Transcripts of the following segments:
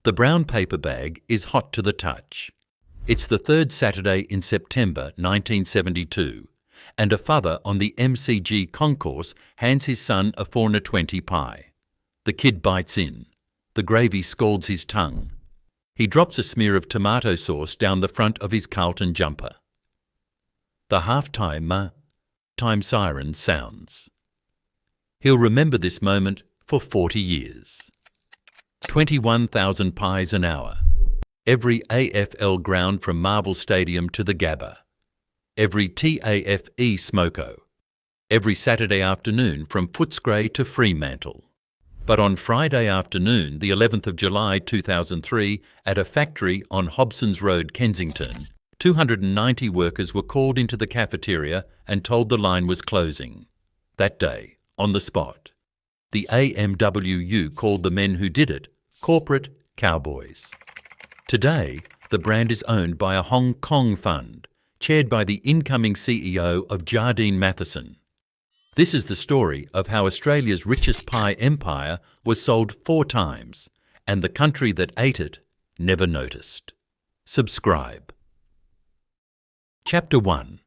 The brown paper bag is hot to the touch. It's the third Saturday in September 1972, and a father on the MCG concourse hands his son a 4.20 pie. The kid bites in. The gravy scalds his tongue. He drops a smear of tomato sauce down the front of his Carlton jumper. The half-time siren sounds. He'll remember this moment for 40 years. 21,000 pies an hour. Every AFL ground from Marvel Stadium to the Gabba. Every TAFE smoko. Every Saturday afternoon from Footscray to Fremantle. But on Friday afternoon, the 11th of July 2003, at a factory on Hobsons Road, Kensington, 290 workers were called into the cafeteria and told the line was closing. That day, on the spot, the AMWU called the men who did it corporate cowboys. Today, the brand is owned by a Hong Kong fund, chaired by the incoming CEO of Jardine Matheson. This is the story of how Australia's richest pie empire was sold 4 times, and the country that ate it never noticed. Subscribe. Chapter 1.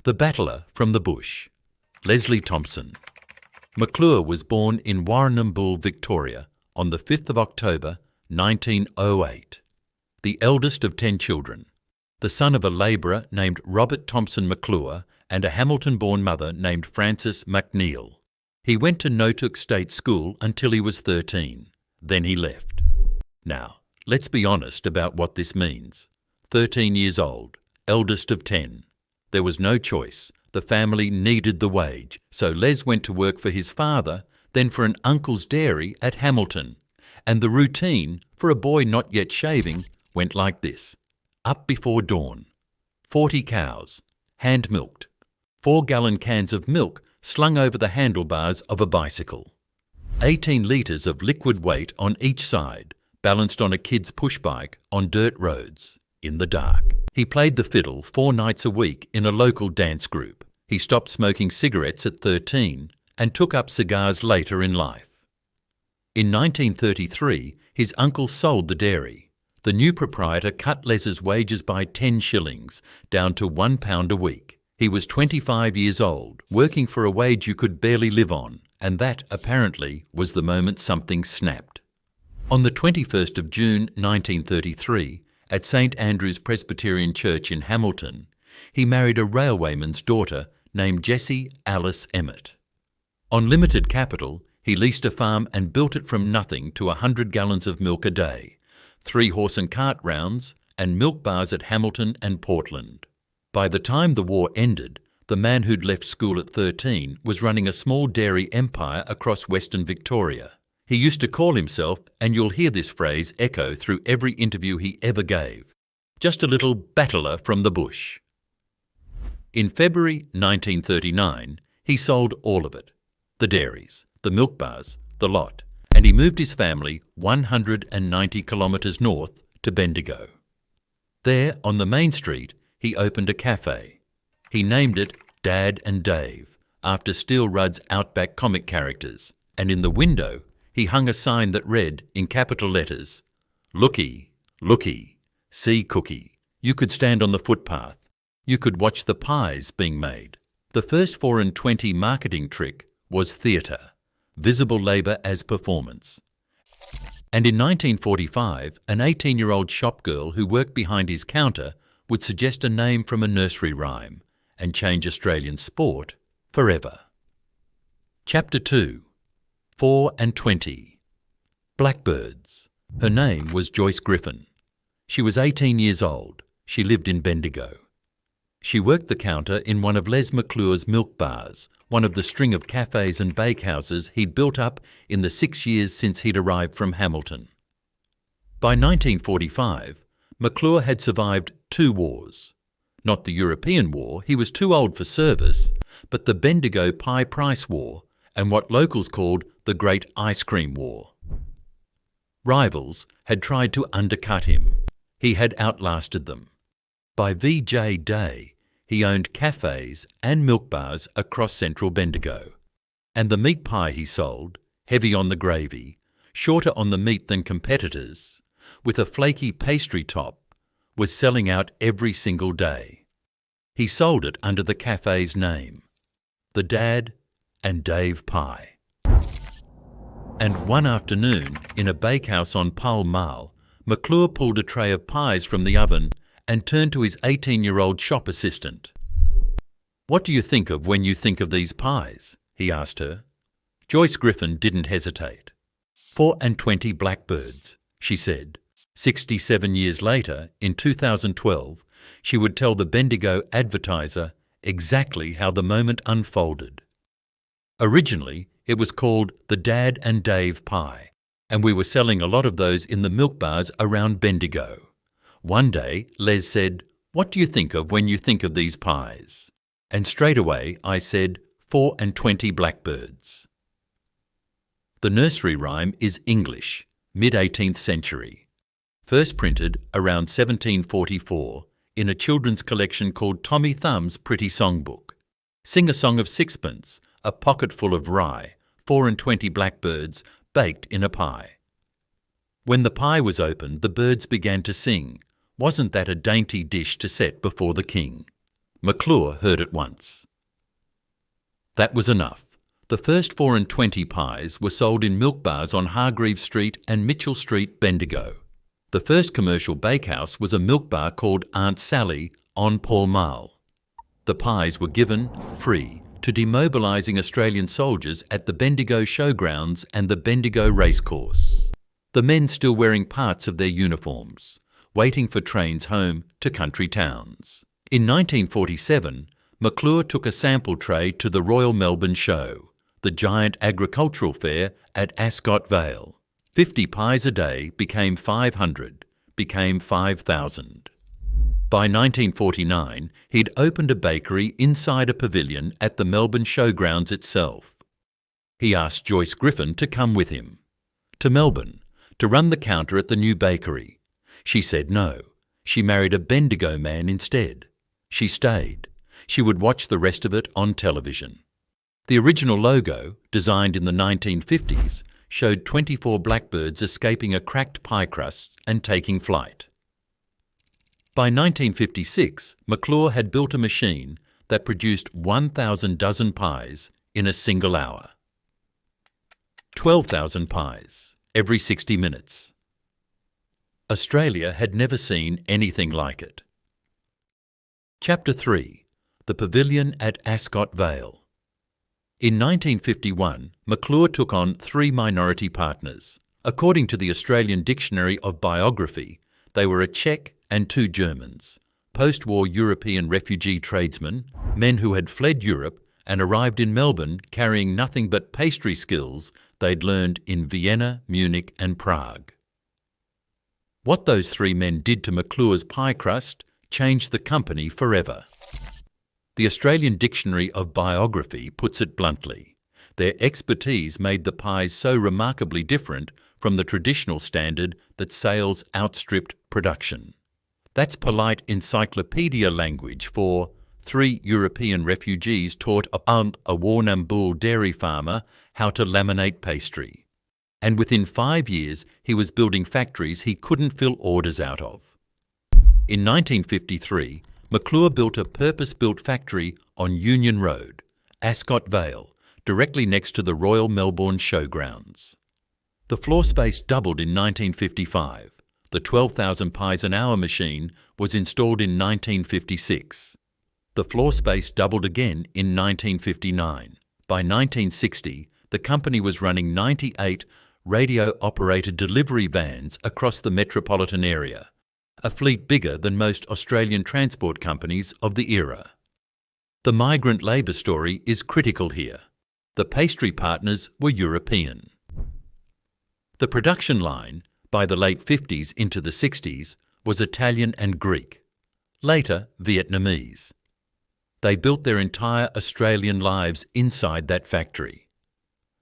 The Battler from the Bush. Leslie Thompson. McClure was born in Warrnambool, Victoria, on the 5th of October 1908. The eldest of 10 children, the son of a labourer named Robert Thompson McClure and a Hamilton-born mother named Frances McNeil. He went to Notuk State School until he was 13. Then he left. Now, let's be honest about what this means. 13 years old, eldest of 10. There was no choice. The family needed the wage, so Les went to work for his father, then for an uncle's dairy at Hamilton. And the routine, for a boy not yet shaving, went like this. Up before dawn. 40 cows, hand-milked. 4-gallon cans of milk slung over the handlebars of a bicycle. 18 litres of liquid weight on each side, balanced on a kid's pushbike on dirt roads, in the dark. He played the fiddle 4 nights a week in a local dance group. He stopped smoking cigarettes at 13 and took up cigars later in life. In 1933, his uncle sold the dairy. The new proprietor cut Les's wages by 10 shillings, down to £1 a week. He was 25 years old, working for a wage you could barely live on, and that, apparently, was the moment something snapped. On the 21st of June 1933, at St Andrew's Presbyterian Church in Hamilton, he married a railwayman's daughter named Jessie Alice Emmett. On limited capital, he leased a farm and built it from nothing to 100 gallons of milk a day, 3 horse and cart rounds, and milk bars at Hamilton and Portland. By the time the war ended, the man who'd left school at 13 was running a small dairy empire across Western Victoria. He used to call himself, and you'll hear this phrase echo through every interview he ever gave, just a little battler from the bush. In February 1939, he sold all of it, the dairies, the milk bars, the lot, and he moved his family 190 kilometres north to Bendigo. There, on the main street, he opened a cafe. He named it Dad and Dave, after Steel Rudd's Outback comic characters, and in the window he hung a sign that read, in capital letters, "Looky, looky, see cookie." You could stand on the footpath. You could watch the pies being made. The first 4.20 marketing trick was theatre, visible labour as performance. And in 1945, an 18-year-old shop girl who worked behind his counter would suggest a name from a nursery rhyme and change Australian sport forever. Chapter 2. 4 and 20. Blackbirds. Her name was Joyce Griffin. She was 18 years old. She lived in Bendigo. She worked the counter in one of Les McClure's milk bars, one of the string of cafes and bakehouses he'd built up in the 6 years since he'd arrived from Hamilton. By 1945, McClure had survived 2 wars. Not the European War, he was too old for service, but the Bendigo Pie Price War and what locals called the Great Ice Cream War. Rivals had tried to undercut him. He had outlasted them. By VJ Day, he owned cafes and milk bars across central Bendigo. And the meat pie he sold, heavy on the gravy, shorter on the meat than competitors, with a flaky pastry top, was selling out every single day. He sold it under the cafe's name, the Dad and Dave Pie. And one afternoon, in a bakehouse on Pall Mall, McClure pulled a tray of pies from the oven and turned to his 18-year-old shop assistant. "What do you think of when you think of these pies?" he asked her. Joyce Griffin didn't hesitate. 24 blackbirds, she said. 67 years later, in 2012, she would tell the Bendigo Advertiser exactly how the moment unfolded. Originally, it was called the Dad and Dave Pie, and we were selling a lot of those in the milk bars around Bendigo. One day, Les said, "What do you think of when you think of these pies?" And straight away I said, 24 blackbirds. The nursery rhyme is English, mid-18th century. First printed around 1744 in a children's collection called Tommy Thumb's Pretty Songbook. Sing a song of sixpence, a pocket full of rye, 24 blackbirds baked in a pie. When the pie was opened, the birds began to sing. Wasn't that a dainty dish to set before the king? McClure heard it once. That was enough. The first 24 pies were sold in milk bars on Hargreaves Street and Mitchell Street, Bendigo. The first commercial bakehouse was a milk bar called Aunt Sally on Pall Mall. The pies were given, free, to demobilising Australian soldiers at the Bendigo Showgrounds and the Bendigo Racecourse. The men still wearing parts of their uniforms, waiting for trains home to country towns. In 1947, McClure took a sample tray to the Royal Melbourne Show, the giant agricultural fair at Ascot Vale. 50 pies a day became 500, became 5,000. By 1949, he'd opened a bakery inside a pavilion at the Melbourne Showgrounds itself. He asked Joyce Griffin to come with him to Melbourne to run the counter at the new bakery. She said no. She married a Bendigo man instead. She stayed. She would watch the rest of it on television. The original logo, designed in the 1950s, showed 24 blackbirds escaping a cracked pie crust and taking flight. By 1956, McClure had built a machine that produced 1,000 dozen pies in a single hour. 12,000 pies every 60 minutes. Australia had never seen anything like it. Chapter 3. The Pavilion at Ascot Vale. In 1951, McClure took on 3 minority partners. According to the Australian Dictionary of Biography, they were a Czech and 2 Germans, post-war European refugee tradesmen, men who had fled Europe and arrived in Melbourne carrying nothing but pastry skills they'd learned in Vienna, Munich and Prague. What those 3 men did to McClure's pie crust changed the company forever. The Australian Dictionary of Biography puts it bluntly. Their expertise made the pies so remarkably different from the traditional standard that sales outstripped production. That's polite encyclopedia language for 3 European refugees taught a Warrnambool Bull dairy farmer how to laminate pastry. And within 5 years, he was building factories he couldn't fill orders out of. In 1953, McClure built a purpose-built factory on Union Road, Ascot Vale, directly next to the Royal Melbourne Showgrounds. The floor space doubled in 1955. The 12,000 pies an hour machine was installed in 1956. The floor space doubled again in 1959. By 1960, the company was running 98 radio-operated delivery vans across the metropolitan area, a fleet bigger than most Australian transport companies of the era. The migrant labour story is critical here. The pastry partners were European. The production line, by the late 50s into the 60s, was Italian and Greek, later Vietnamese. They built their entire Australian lives inside that factory.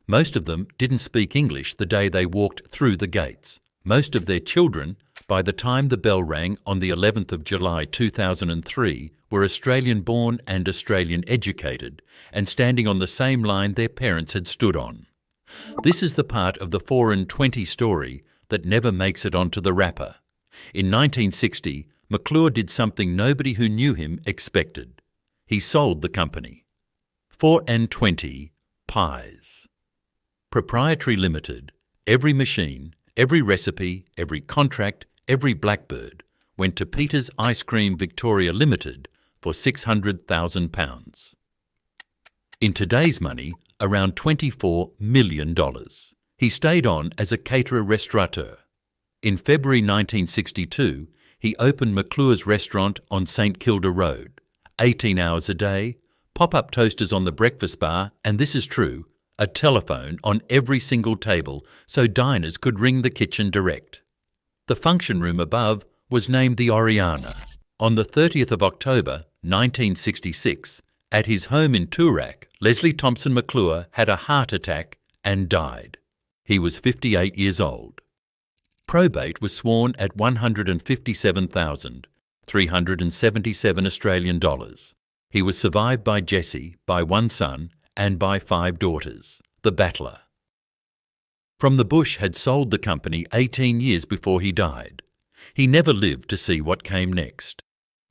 Most of them didn't speak English the day they walked through the gates. Most of their children, by the time the bell rang on the 11th of July 2003, were Australian-born and Australian-educated and standing on the same line their parents had stood on. This is the part of the 4 and 20 story that never makes it onto the wrapper. In 1960, McClure did something nobody who knew him expected. He sold the company. 4 and 20 Pies. Proprietary Limited. Every machine, every recipe, every contract, every blackbird went to Peter's Ice Cream Victoria Limited for £600,000. In today's money, around $24 million. He stayed on as a caterer-restaurateur. In February 1962, he opened McClure's restaurant on St Kilda Road. 18 hours a day, pop-up toasters on the breakfast bar, and this is true, a telephone on every single table so diners could ring the kitchen direct. The function room above was named the Oriana. On the 30th of October 1966, at his home in Toorak, Leslie Thompson McClure had a heart attack and died. He was 58 years old. Probate was sworn at $157,377 Australian dollars. He was survived by Jessie, by one son, and by 5 daughters, the Battler. From the Bush had sold the company 18 years before he died. He never lived to see what came next.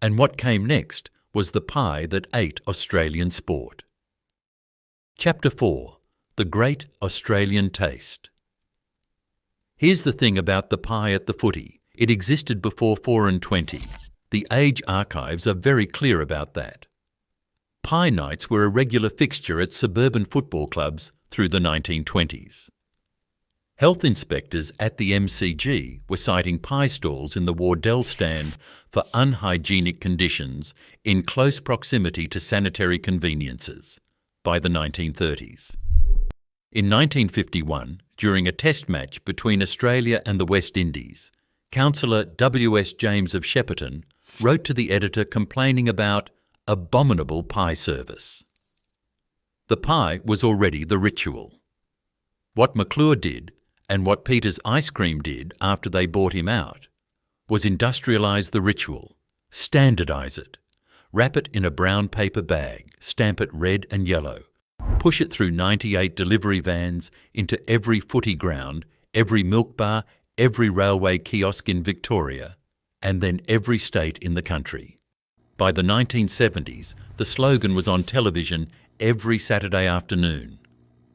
And what came next was the pie that ate Australian sport. Chapter 4. The Great Australian Taste. Here's the thing about the pie at the footy. It existed before 4 and 20. The Age archives are very clear about that. Pie nights were a regular fixture at suburban football clubs through the 1920s. Health inspectors at the MCG were citing pie stalls in the Wardell stand for unhygienic conditions in close proximity to sanitary conveniences by the 1930s. In 1951, during a test match between Australia and the West Indies, Councillor W.S. James of Shepparton wrote to the editor complaining about abominable pie service. The pie was already the ritual. What McClure did, and what Peter's Ice Cream did after they bought him out, was industrialise the ritual, standardise it, wrap it in a brown paper bag, stamp it red and yellow, push it through 98 delivery vans into every footy ground, every milk bar, every railway kiosk in Victoria, and then every state in the country. By the 1970s, the slogan was on television every Saturday afternoon.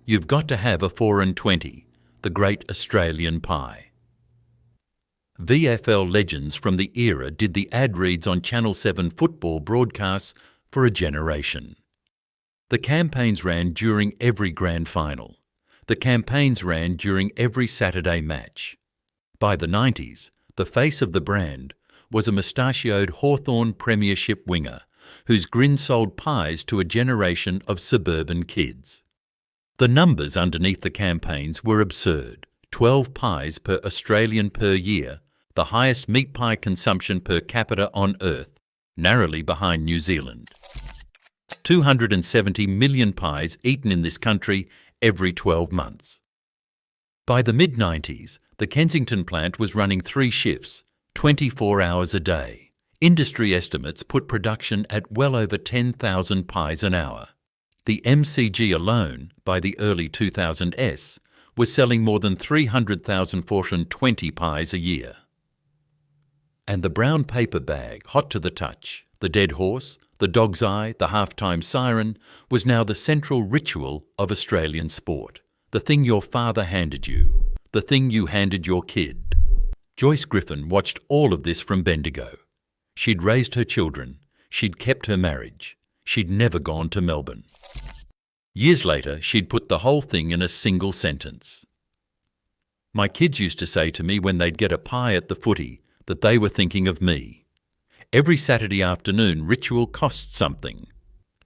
You've got to have a 4 and 20, the Great Australian Pie. VFL legends from the era did the ad reads on Channel 7 football broadcasts for a generation. The campaigns ran during every grand final. The campaigns ran during every Saturday match. By the 90s, the face of the brand was a mustachioed Hawthorn Premiership winger whose grin sold pies to a generation of suburban kids. The numbers underneath the campaigns were absurd. 12 pies per Australian per year, the highest meat pie consumption per capita on earth, narrowly behind New Zealand. 270 million pies eaten in this country every 12 months. By the mid-90s, the Kensington plant was running 3 shifts, 24 hours a day. Industry estimates put production at well over 10,000 pies an hour. The MCG alone, by the early 2000s, was selling more than 300,420 pies a year. And the brown paper bag, hot to the touch, the dead horse, the dog's eye, the halftime siren, was now the central ritual of Australian sport. The thing your father handed you, the thing you handed your kid. Joyce Griffin watched all of this from Bendigo. She'd raised her children. She'd kept her marriage. She'd never gone to Melbourne. Years later, she'd put the whole thing in a single sentence. My kids used to say to me when they'd get a pie at the footy that they were thinking of me. Every Saturday afternoon, ritual cost something.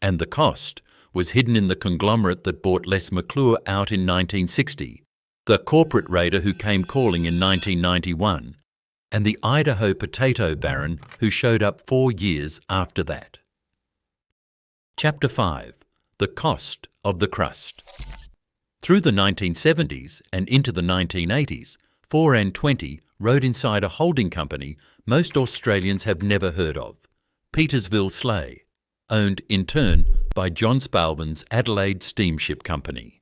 And the cost was hidden in the conglomerate that bought Les McClure out in 1960, the corporate raider who came calling in 1991, and the Idaho potato baron who showed up 4 years after that. Chapter 5. The Cost of the Crust. Through the 1970s and into the 1980s, 4 and 20 rode inside a holding company most Australians have never heard of, Petersville Sleigh, owned in turn by John Spalvin's Adelaide Steamship Company.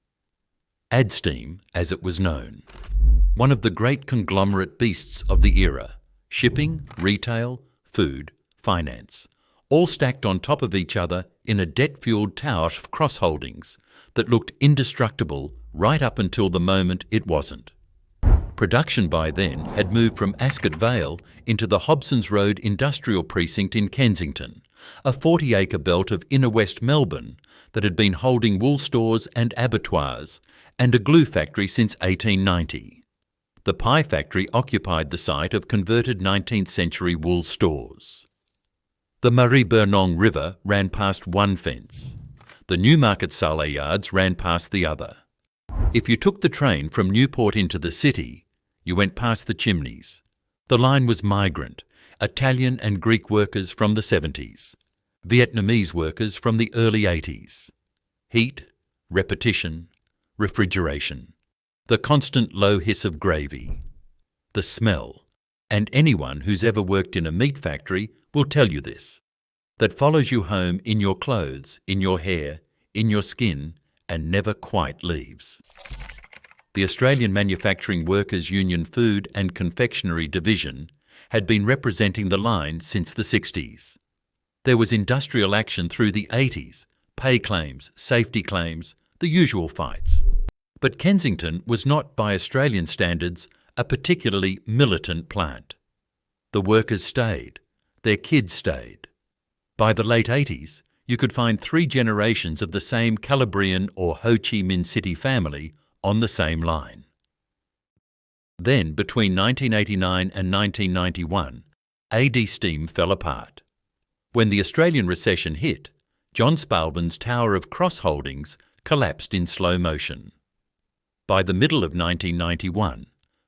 Adsteam, as it was known. one of the great conglomerate beasts of the era: shipping, retail, food, finance, all stacked on top of each other in a debt-fueled tower of cross-holdings that looked indestructible right up until the moment it wasn't. Production by then had moved from Ascot Vale into the Hobsons Road industrial precinct in Kensington, a 40-acre belt of inner west Melbourne that had been holding wool stores and abattoirs and a glue factory since 1890. The pie factory occupied the site of converted 19th century wool stores. The Marie-Bernong River ran past one fence. The Newmarket Saleh yards ran past the other. If you took the train from Newport into the city, you went past the chimneys. The line was migrant, Italian and Greek workers from the 70s, Vietnamese workers from the early 80s. Heat, repetition, refrigeration, the constant low hiss of gravy, the smell, and anyone who's ever worked in a meat factory will tell you this, that follows you home in your clothes, in your hair, in your skin, and never quite leaves. The Australian Manufacturing Workers Union Food and Confectionery Division had been representing the line since the 60s. There was industrial action through the 80s, pay claims, safety claims, the usual fights. But Kensington was not, by Australian standards, a particularly militant plant. The workers stayed. Their kids stayed. By the late 80s, you could find 3 generations of the same Calabrian or Ho Chi Minh City family on the same line. Then, between 1989 and 1991, AD Steam fell apart. When the Australian recession hit, John Spalvin's tower of cross-holdings collapsed in slow motion. By the middle of 1991,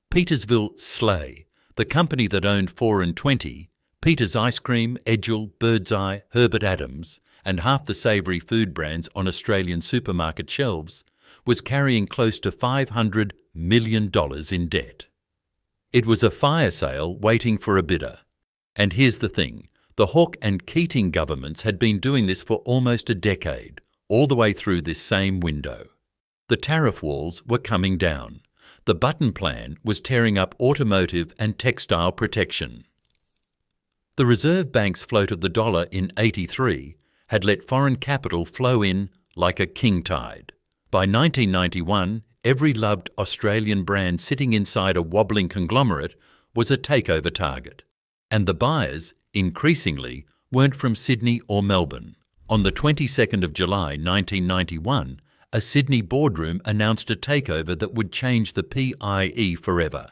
Petersville Sleigh, the company that owned 4 and 20, Peter's Ice Cream, Edgell, Birdseye, Herbert Adams, and half the savoury food brands on Australian supermarket shelves, was carrying close to $500 million in debt. It was a fire sale waiting for a bidder. And here's the thing, the Hawke and Keating governments had been doing this for almost a decade, all the way through this same window. The tariff walls were coming down. The Button Plan was tearing up automotive and textile protection. The Reserve Bank's float of the dollar in '83 had let foreign capital flow in like a king tide. By 1991, every loved Australian brand sitting inside a wobbling conglomerate was a takeover target. And the buyers, increasingly, weren't from Sydney or Melbourne. On the 22nd of July 1991, a Sydney boardroom announced a takeover that would change the PIE forever.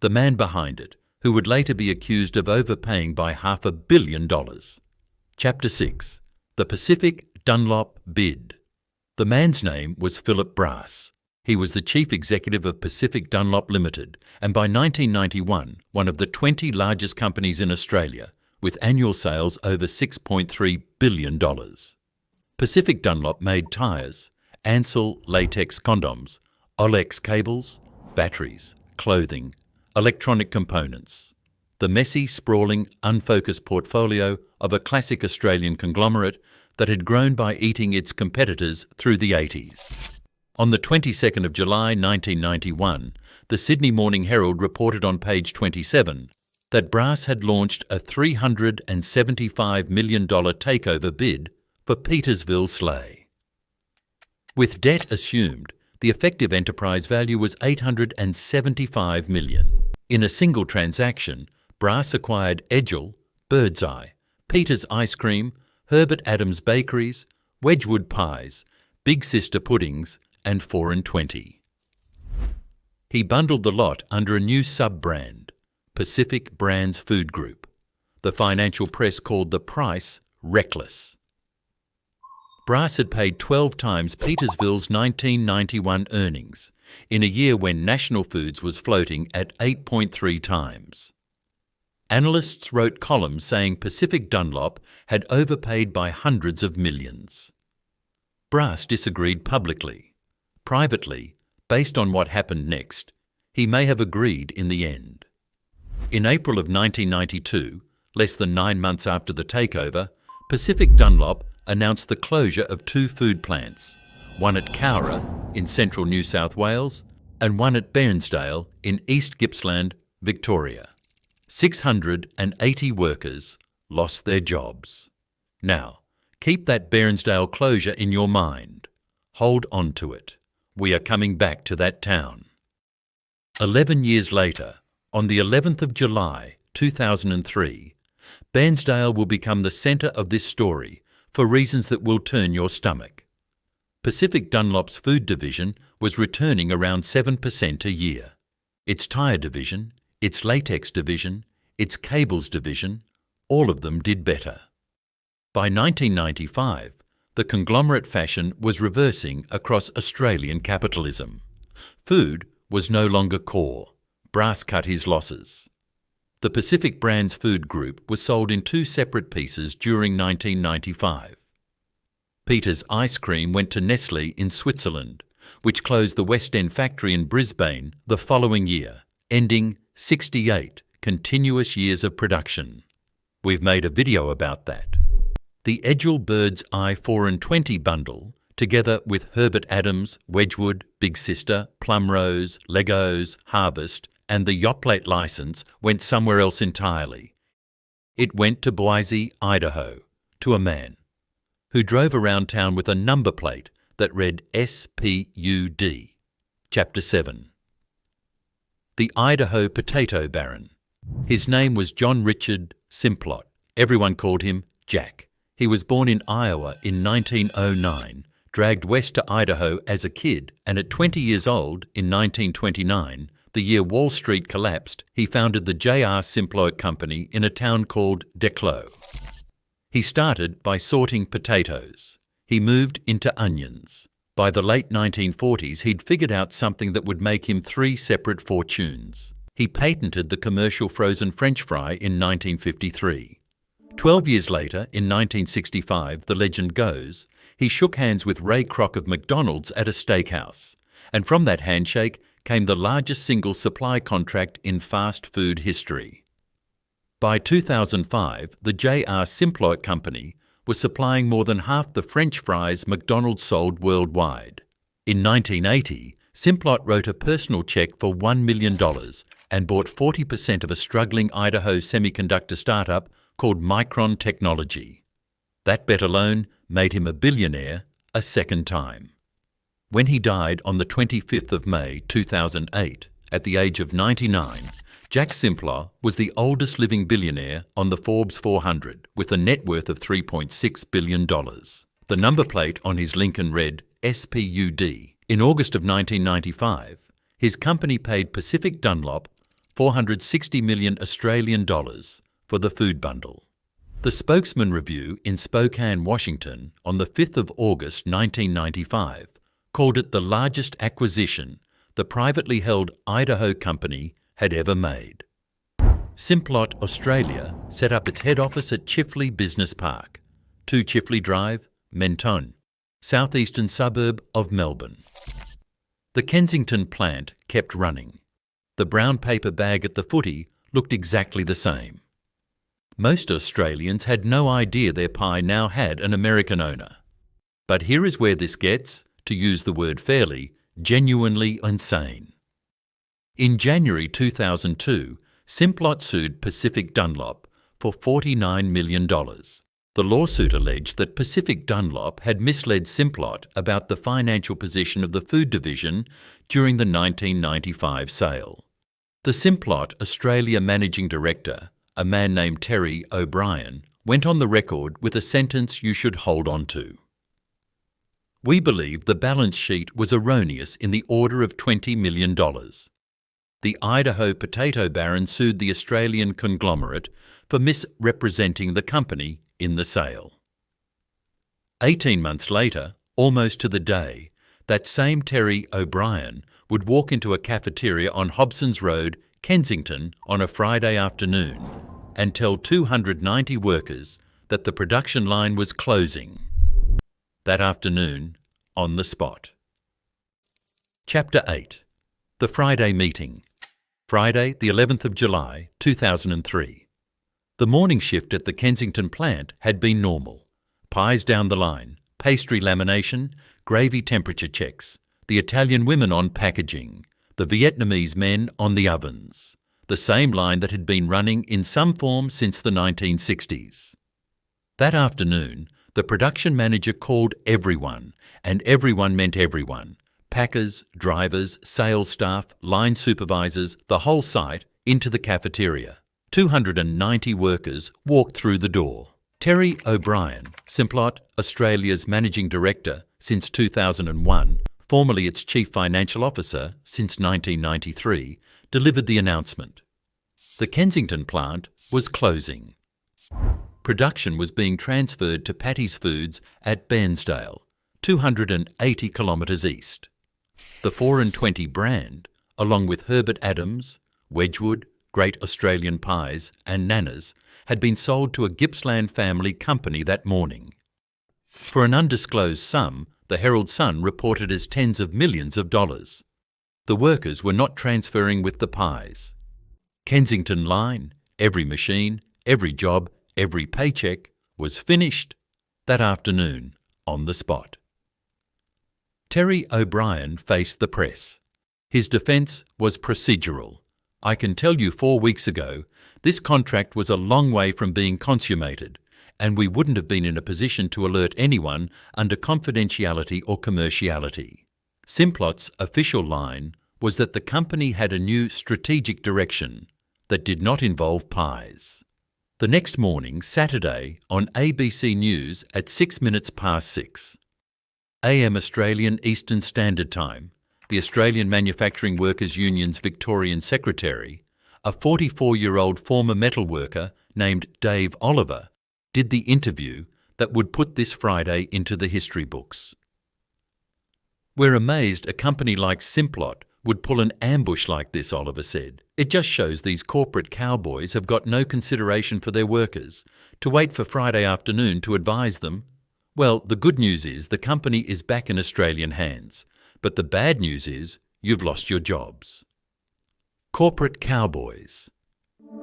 The man behind it, who would later be accused of overpaying by $500 million. Chapter 6. The Pacific Dunlop Bid. The man's name was Philip Brass. He was the chief executive of Pacific Dunlop Limited, and by 1991, one of the 20 largest companies in Australia, with annual sales over $6.3 billion. Pacific Dunlop made tyres, Ansell latex condoms, Olex cables, batteries, clothing, electronic components. The messy, sprawling, unfocused portfolio of a classic Australian conglomerate that had grown by eating its competitors through the 80s. On the 22nd of July 1991, the Sydney Morning Herald reported on page 27 that Brass had launched a $375 million takeover bid for Petersville Sleigh. With debt assumed, the effective enterprise value was $875 million. In a single transaction, Brass acquired Edgell, Birdseye, Peter's Ice Cream, Herbert Adams Bakeries, Wedgwood Pies, Big Sister Puddings, and 4 and 20. He bundled the lot under a new sub-brand, Pacific Brands Food Group. The financial press called the price reckless. Brass had paid 12 times Petersville's 1991 earnings, in a year when National Foods was floating at 8.3 times. Analysts wrote columns saying Pacific Dunlop had overpaid by hundreds of millions. Brass disagreed publicly. Privately, based on what happened next, he may have agreed in the end. In April of 1992, less than 9 months after the takeover, Pacific Dunlop announced the closure of 2 food plants, one at Cowra in central New South Wales and one at Bairnsdale in East Gippsland, Victoria. 680 workers lost their jobs. Now, keep that Bairnsdale closure in your mind. Hold on to it. We are coming back to that town. 11 years later, on the 11th of July 2003, Bairnsdale will become the centre of this story for reasons that will turn your stomach. Pacific Dunlop's food division was returning around 7% a year. Its tyre division, its latex division, its cables division, all of them did better. By 1995, the conglomerate fashion was reversing across Australian capitalism. Food was no longer core. Brass cut his losses. The Pacific Brands Food Group was sold in two separate pieces during 1995. Peter's Ice Cream went to Nestlé in Switzerland, which closed the West End factory in Brisbane the following year, ending 68 continuous years of production. We've made a video about that. The Edgell Bird's Eye 4 and 20 bundle, together with Herbert Adams, Wedgwood, Big Sister, Plumrose, Legos, Harvest, and the Yoplait licence, went somewhere else entirely. It went to Boise, Idaho, to a man who drove around town with a number plate that read SPUD. Chapter 7. The Idaho Potato Baron. His name was John Richard Simplot. Everyone called him Jack. He was born in Iowa in 1909, dragged west to Idaho as a kid, and at 20 years old, in 1929, the year Wall Street collapsed, he founded the J.R. Simplot Company in a town called Declos. He started by sorting potatoes. He moved into onions. By the late 1940s, he'd figured out something that would make him 3 separate fortunes. He patented the commercial frozen French fry in 1953. 12 years later, in 1965, the legend goes, he shook hands with Ray Kroc of McDonald's at a steakhouse, and from that handshake came the largest single supply contract in fast food history. By 2005, the J.R. Simplot Company was supplying more than half the French fries McDonald's sold worldwide. In 1980, Simplot wrote a personal cheque for $1 million and bought 40% of a struggling Idaho semiconductor startup called Micron Technology. That bet alone made him a billionaire a second time. When he died on the 25th of May 2008, at the age of 99, Jack Simplot was the oldest living billionaire on the Forbes 400 with a net worth of $3.6 billion. The number plate on his Lincoln read SPUD. In August of 1995, his company paid Pacific Dunlop 460 million Australian dollars for the food bundle. The Spokesman Review in Spokane, Washington, on the 5th of August 1995, called it the largest acquisition the privately held Idaho company had ever made. Simplot Australia set up its head office at Chifley Business Park, 2 Chifley Drive, Mentone, southeastern suburb of Melbourne. The Kensington plant kept running. The brown paper bag at the footy looked exactly the same. Most Australians had no idea their pie now had an American owner. But here is where this gets, to use the word fairly, genuinely insane. In January 2002, Simplot sued Pacific Dunlop for $49 million. The lawsuit alleged that Pacific Dunlop had misled Simplot about the financial position of the food division during the 1995 sale. The Simplot Australia Managing Director, a man named Terry O'Brien, went on the record with a sentence you should hold on to. We believe the balance sheet was erroneous in the order of $20 million. The Idaho Potato Baron sued the Australian conglomerate for misrepresenting the company in the sale. 18 months later, almost to the day, that same Terry O'Brien would walk into a cafeteria on Hobsons Road, Kensington, on a Friday afternoon and tell 290 workers that the production line was closing. That afternoon, on the spot. Chapter 8. The Friday Meeting. Friday, the 11th of July, 2003. The morning shift at the Kensington plant had been normal. Pies down the line, pastry lamination, gravy temperature checks, the Italian women on packaging, the Vietnamese men on the ovens, the same line that had been running in some form since the 1960s. That afternoon, the production manager called everyone, and everyone meant everyone, packers, drivers, sales staff, line supervisors, the whole site, into the cafeteria. 290 workers walked through the door. Terry O'Brien, Simplot, Australia's Managing Director since 2001, formerly its Chief Financial Officer since 1993, delivered the announcement. The Kensington plant was closing. Production was being transferred to Patty's Foods at Bairnsdale, 280 kilometres east. The 4 and 20 brand, along with Herbert Adams, Wedgwood, Great Australian Pies and Nana's, had been sold to a Gippsland family company that morning. For an undisclosed sum, the Herald Sun reported as tens of millions of dollars. The workers were not transferring with the pies. Kensington line, every machine, every job, every paycheck was finished that afternoon on the spot. Terry O'Brien faced the press. His defence was procedural. I can tell you 4 weeks ago, this contract was a long way from being consummated, and we wouldn't have been in a position to alert anyone under confidentiality or commerciality. Simplot's official line was that the company had a new strategic direction that did not involve pies. The next morning, Saturday, on ABC News at 6:06 AM Australian Eastern Standard Time, the Australian Manufacturing Workers Union's Victorian Secretary, a 44-year-old former metal worker named Dave Oliver, did the interview that would put this Friday into the history books. "We're amazed a company like Simplot would pull an ambush like this," Oliver said. "It just shows these corporate cowboys have got no consideration for their workers. To wait for Friday afternoon to advise them. Well, the good news is the company is back in Australian hands. But the bad news is you've lost your jobs." Corporate cowboys.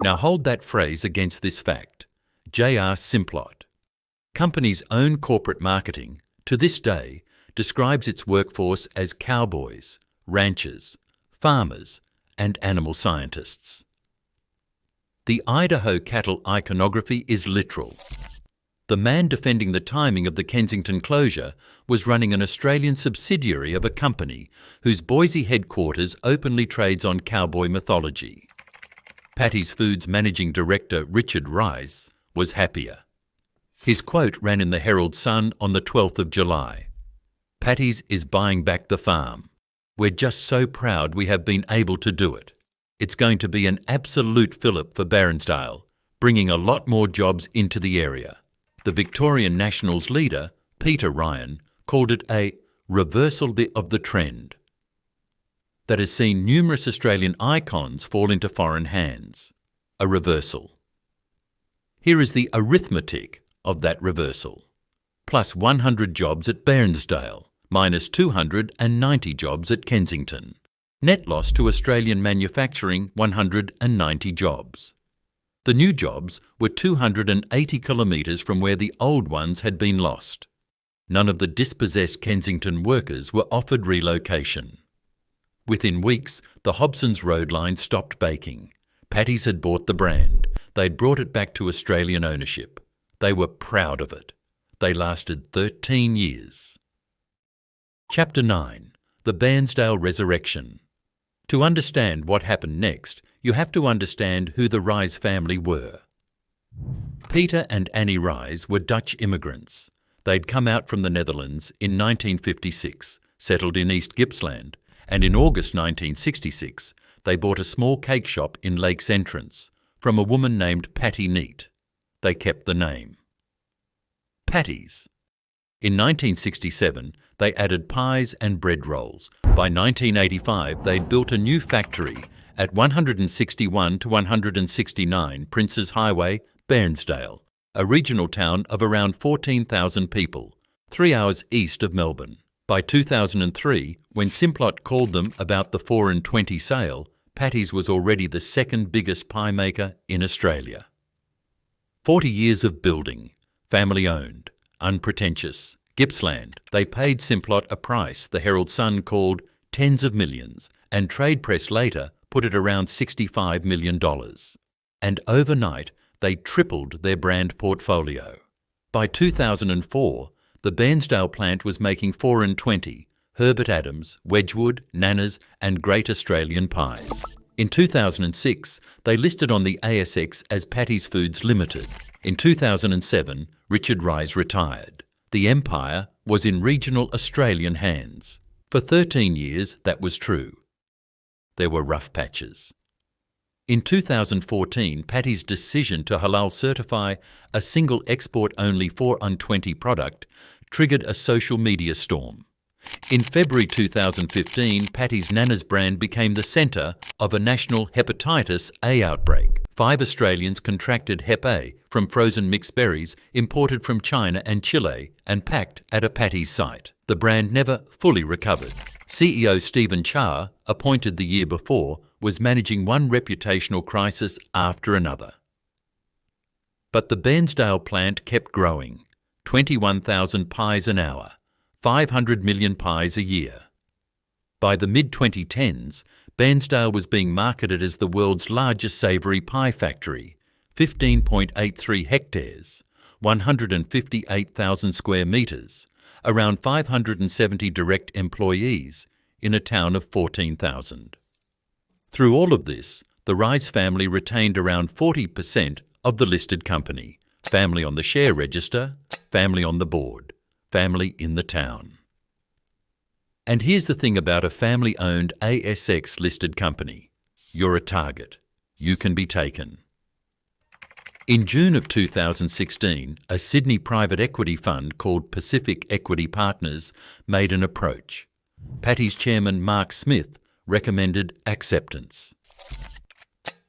Now hold that phrase against this fact. J.R. Simplot. Company's own corporate marketing, to this day, describes its workforce as cowboys, ranchers, farmers, and animal scientists. The Idaho cattle iconography is literal. The man defending the timing of the Kensington closure was running an Australian subsidiary of a company whose Boise headquarters openly trades on cowboy mythology. Patty's Foods Managing Director Richard Rice was happier. His quote ran in the Herald Sun on the 12th of July. "Patty's is buying back the farm. We're just so proud we have been able to do it. It's going to be an absolute fillip for Bairnsdale, bringing a lot more jobs into the area." The Victorian Nationals leader, Peter Ryan, called it a reversal of the trend that has seen numerous Australian icons fall into foreign hands. A reversal. Here is the arithmetic of that reversal. Plus 100 jobs at Bairnsdale, minus 290 jobs at Kensington. Net loss to Australian manufacturing 190 jobs. The new jobs were 280 kilometres from where the old ones had been lost. None of the dispossessed Kensington workers were offered relocation. Within weeks, the Hobsons Road line stopped baking. Patty's had bought the brand. They'd brought it back to Australian ownership. They were proud of it. They lasted 13 years. Chapter 9. The Bairnsdale Resurrection. To understand what happened next, you have to understand who the Rise family were. Peter and Annie Rise were Dutch immigrants. They'd come out from the Netherlands in 1956, settled in East Gippsland, and in August 1966 they bought a small cake shop in Lakes Entrance from a woman named Patty Neat. They kept the name. Patty's. In 1967 they added pies and bread rolls. By 1985 they'd built a new factory at 161 to 169 Princes Highway, Bairnsdale, a regional town of around 14,000 people, 3 hours east of Melbourne. By 2003, when Simplot called them about the 4 and 20 sale, Patty's was already the second biggest pie maker in Australia. 40 years of building, family-owned, unpretentious. Gippsland. They paid Simplot a price the Herald Sun called tens of millions, and trade press later put it around $65 million. And overnight, they tripled their brand portfolio. By 2004, the Bairnsdale plant was making 4 and 20, Herbert Adams, Wedgwood, Nana's and Great Australian Pies. In 2006, they listed on the ASX as Patty's Foods Limited. In 2007, Richard Rise retired. The empire was in regional Australian hands. For 13 years, that was true. There were rough patches. In 2014, Patty's decision to halal certify a single export-only 4 and 20 product triggered a social media storm. In February 2015, Patty's Nana's brand became the centre of a national hepatitis A outbreak. 5 Australians contracted Hep A from frozen mixed berries imported from China and Chile and packed at a Patty's site. The brand never fully recovered. CEO Stephen Cha, appointed the year before, was managing one reputational crisis after another. But the Bairnsdale plant kept growing. 21,000 pies an hour. 500 million pies a year. By the mid-2010s, Bairnsdale was being marketed as the world's largest savoury pie factory, 15.83 hectares, 158,000 square metres, around 570 direct employees in a town of 14,000. Through all of this, the Rise family retained around 40% of the listed company, family on the share register, family on the board, family in the town. And here's the thing about a family-owned ASX-listed company. You're a target. You can be taken. In June of 2016, a Sydney private equity fund called Pacific Equity Partners made an approach. Patty's chairman Mark Smith recommended acceptance.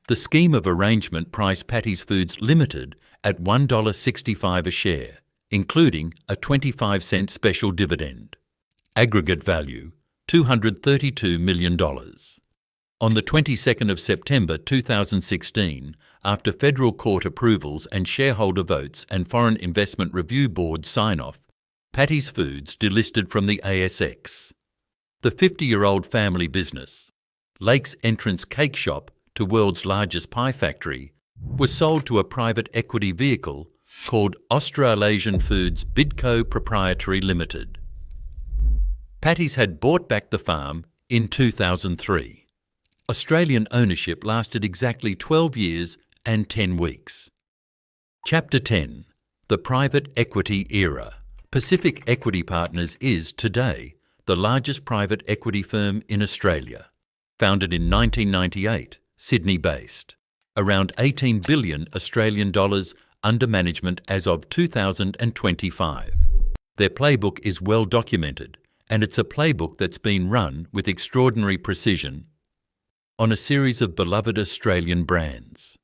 The scheme of arrangement priced Patty's Foods Limited at $1.65 a share, including a 25-cent special dividend. Aggregate value, $232 million. On the 22nd of September 2016, after federal court approvals and shareholder votes and Foreign Investment Review Board sign-off, Patty's Foods delisted from the ASX. The 50-year-old family business, Lakes Entrance Cake Shop to world's largest pie factory, was sold to a private equity vehicle called Australasian Foods Bidco Proprietary Limited. Patty's had bought back the farm in 2003. Australian ownership lasted exactly 12 years and 10 weeks. Chapter 10. The Private Equity Era. Pacific Equity Partners is, today, the largest private equity firm in Australia. Founded in 1998, Sydney-based. Around 18 billion Australian dollars under management as of 2025. Their playbook is well documented, and it's a playbook that's been run with extraordinary precision on a series of beloved Australian brands.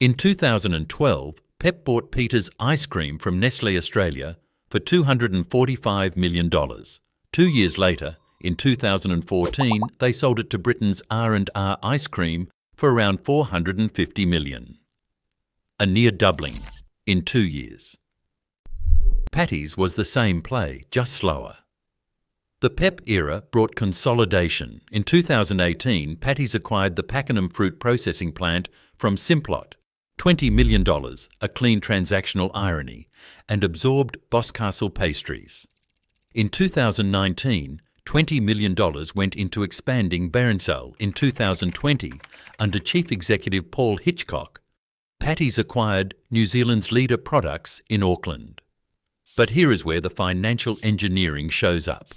In 2012, Pep bought Peter's Ice Cream from Nestlé Australia for $245 million. 2 years later, in 2014, they sold it to Britain's R&R Ice Cream for around $450 million. A near doubling in 2 years. Patty's was the same play, just slower. The Pep era brought consolidation. In 2018, Patty's acquired the Pakenham fruit processing plant from Simplot, $20 million, a clean transactional irony, and absorbed Boscastle Pastries. In 2019, $20 million went into expanding Bairnsdale. In 2020, under Chief Executive Paul Hitchcock, Patty's acquired New Zealand's leader products in Auckland. But here is where the financial engineering shows up.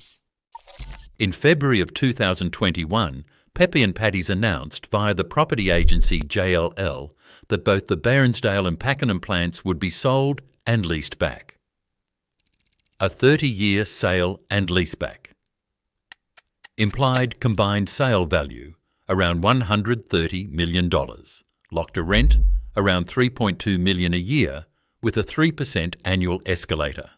In February of 2021, Pepe and Patty's announced via the property agency JLL that both the Bairnsdale and Pakenham plants would be sold and leased back. A 30-year sale and leaseback. Implied combined sale value, around $130 million. Locked a rent, around $3.2 million a year, with a 3% annual escalator.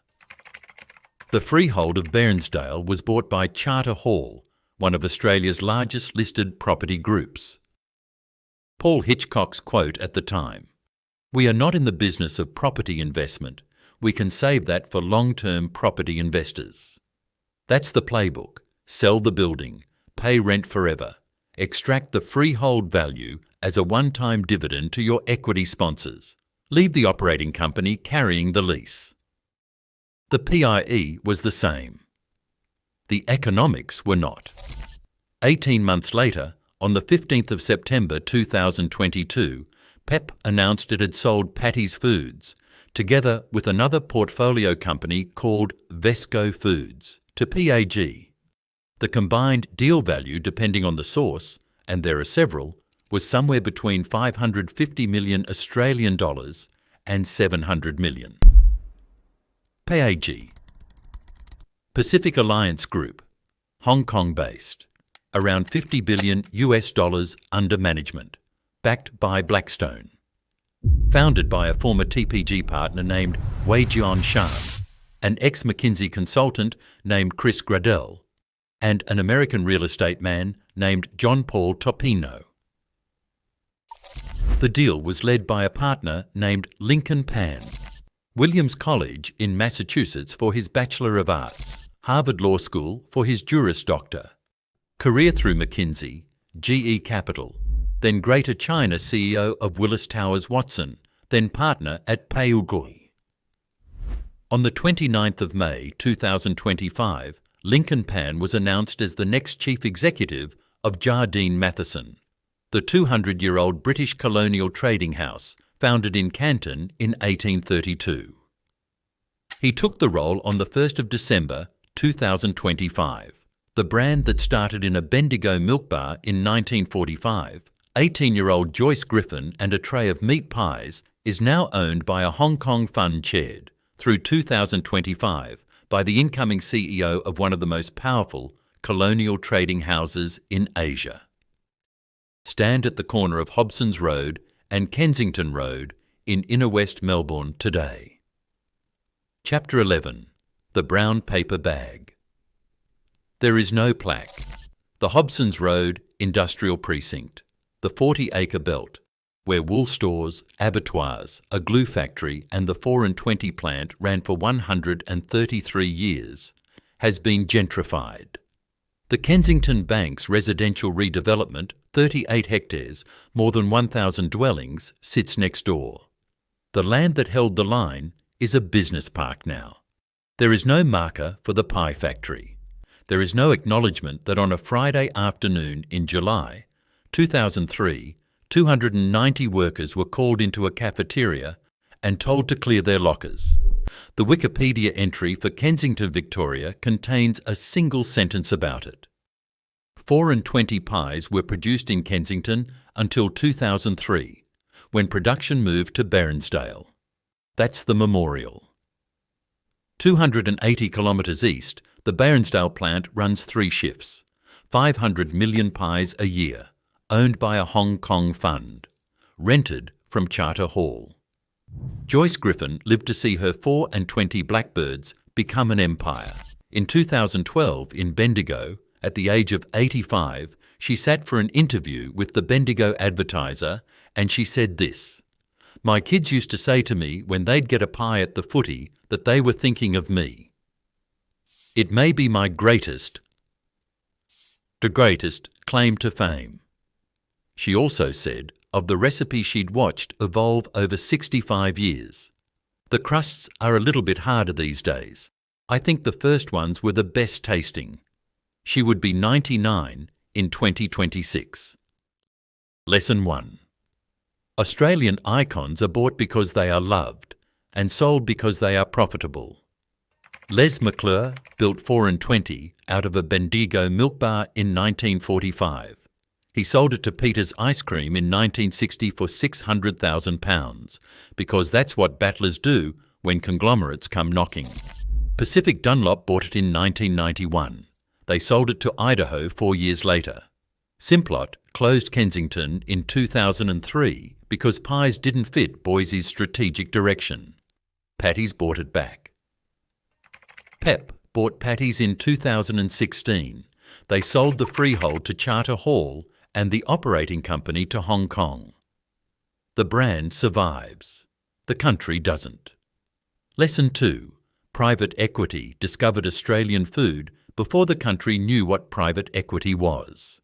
The freehold of Bairnsdale was bought by Charter Hall, one of Australia's largest listed property groups. Paul Hitchcock's quote at the time, "We are not in the business of property investment. We can save that for long-term property investors." That's the playbook. sell the building, pay rent forever, extract the freehold value as a one-time dividend to your equity sponsors, leave the operating company carrying the lease. The PIE was the same. The economics were not. 18 months later, on the 15th of September 2022, PEP announced it had sold Patty's Foods, together with another portfolio company called Vesco Foods, to PAG. The combined deal value, depending on the source, and there are several, was somewhere between 550 million Australian dollars and 700 million. PAG. Pacific Alliance Group, Hong Kong based, around $50 billion under management, backed by Blackstone. Founded by a former TPG partner named Wei Jian Shan, an ex-McKinsey consultant named Chris Gradell, and an American real estate man named John Paul Topino. The deal was led by a partner named Lincoln Pan, Williams College in Massachusetts for his Bachelor of Arts, Harvard Law School for his Juris Doctor, career through McKinsey, GE Capital, then Greater China CEO of Willis Towers Watson, then partner at Peiyugui. On the 29th of May 2025, Lincoln Pan was announced as the next chief executive of Jardine Matheson, the 200-year-old British colonial trading house founded in Canton in 1832. He took the role on the 1st of December 2025. The brand that started in a Bendigo milk bar in 1945, 18-year-old Joyce Griffin and a tray of meat pies, is now owned by a Hong Kong fund chaired, through 2025, by the incoming CEO of one of the most powerful colonial trading houses in Asia. Stand at the corner of Hobsons Road and Kensington Road in inner West Melbourne today. Chapter 11. The Brown Paper Bag. There is no plaque. The Hobsons Road Industrial Precinct, the 40-acre belt, where wool stores, abattoirs, a glue factory and the 4 and 20 plant ran for 133 years, has been gentrified. The Kensington Bank's residential redevelopment, 38 hectares, more than 1,000 dwellings, sits next door. The land that held the line is a business park now. There is no marker for the pie factory. There is no acknowledgement that on a Friday afternoon in July 2003, 290 workers were called into a cafeteria and told to clear their lockers. The Wikipedia entry for Kensington, Victoria contains a single sentence about it. 4 and 20 pies were produced in Kensington until 2003, when production moved to Bairnsdale. That's the memorial. 280 kilometres east, the Bairnsdale plant runs 3 shifts, 500 million pies a year, owned by a Hong Kong fund, rented from Charter Hall. Joyce Griffin lived to see her 4 and 20 blackbirds become an empire. In 2012, in Bendigo, at the age of 85, she sat for an interview with the Bendigo Advertiser and she said this: "My kids used to say to me when they'd get a pie at the footy that they were thinking of me. It may be my greatest claim to fame." She also said of the recipe she'd watched evolve over 65 years, "The crusts are a little bit harder these days. I think the first ones were the best tasting." She would be 99 in 2026. Lesson 1. Australian icons are bought because they are loved and sold because they are profitable. Les McClure built 4 and 20 out of a Bendigo milk bar in 1945. He sold it to Peter's Ice Cream in 1960 for £600,000 because that's what battlers do when conglomerates come knocking. Pacific Dunlop bought it in 1991. They sold it to Idaho 4 years later. Simplot closed Kensington in 2003 because pies didn't fit Boise's strategic direction. Patty's bought it back. Pep bought Patty's in 2016. They sold the freehold to Charter Hall and the operating company to Hong Kong. The brand survives. The country doesn't. Lesson 2. Private equity discovered Australian food before the country knew what private equity was.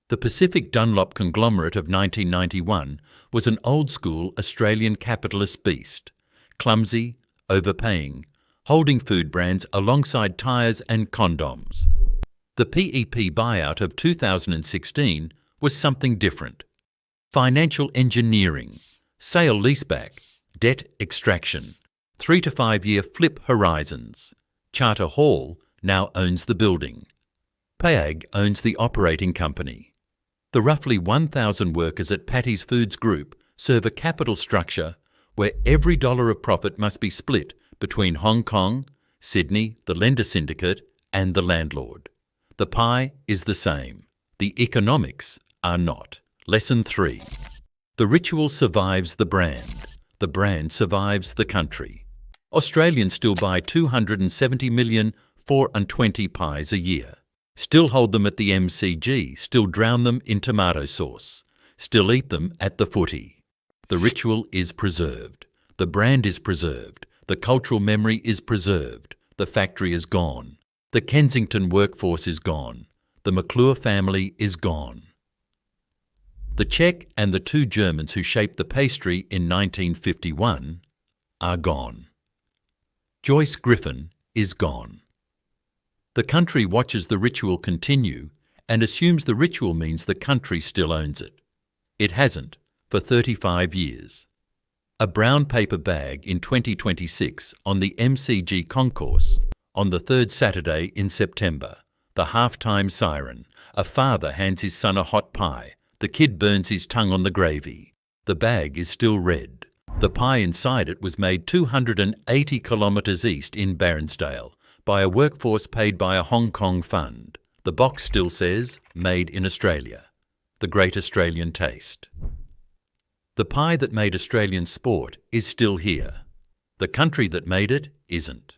The Pacific Dunlop conglomerate of 1991 was an old-school Australian capitalist beast, clumsy, overpaying, holding food brands alongside tyres and condoms. The PEP buyout of 2016 was something different. Financial engineering, sale-leaseback, debt extraction, 3 to 5 year flip horizons. Charter Hall now owns the building. PAG owns the operating company. The roughly 1,000 workers at Patty's Foods Group serve a capital structure where every dollar of profit must be split between Hong Kong, Sydney, the lender syndicate, and the landlord. The pie is the same. The economics are not. Lesson 3. The ritual survives the brand. The brand survives the country. Australians still buy 270 million 4 and 20 pies a year. Still hold them at the MCG, still drown them in tomato sauce, still eat them at the footy. The ritual is preserved. The brand is preserved. The cultural memory is preserved. The factory is gone. The Kensington workforce is gone. The McClure family is gone. The Czech and the 2 Germans who shaped the pastry in 1951 are gone. Joyce Griffin is gone. The country watches the ritual continue and assumes the ritual means the country still owns it. It hasn't for 35 years. A brown paper bag in 2026 on the MCG concourse on the 3rd Saturday in September. The half-time siren. A father hands his son a hot pie. The kid burns his tongue on the gravy. The bag is still red. The pie inside it was made 280 kilometres east in Bairnsdale by a workforce paid by a Hong Kong fund. The box still says, Made in Australia. The great Australian taste. The pie that made Australian sport is still here. The country that made it isn't.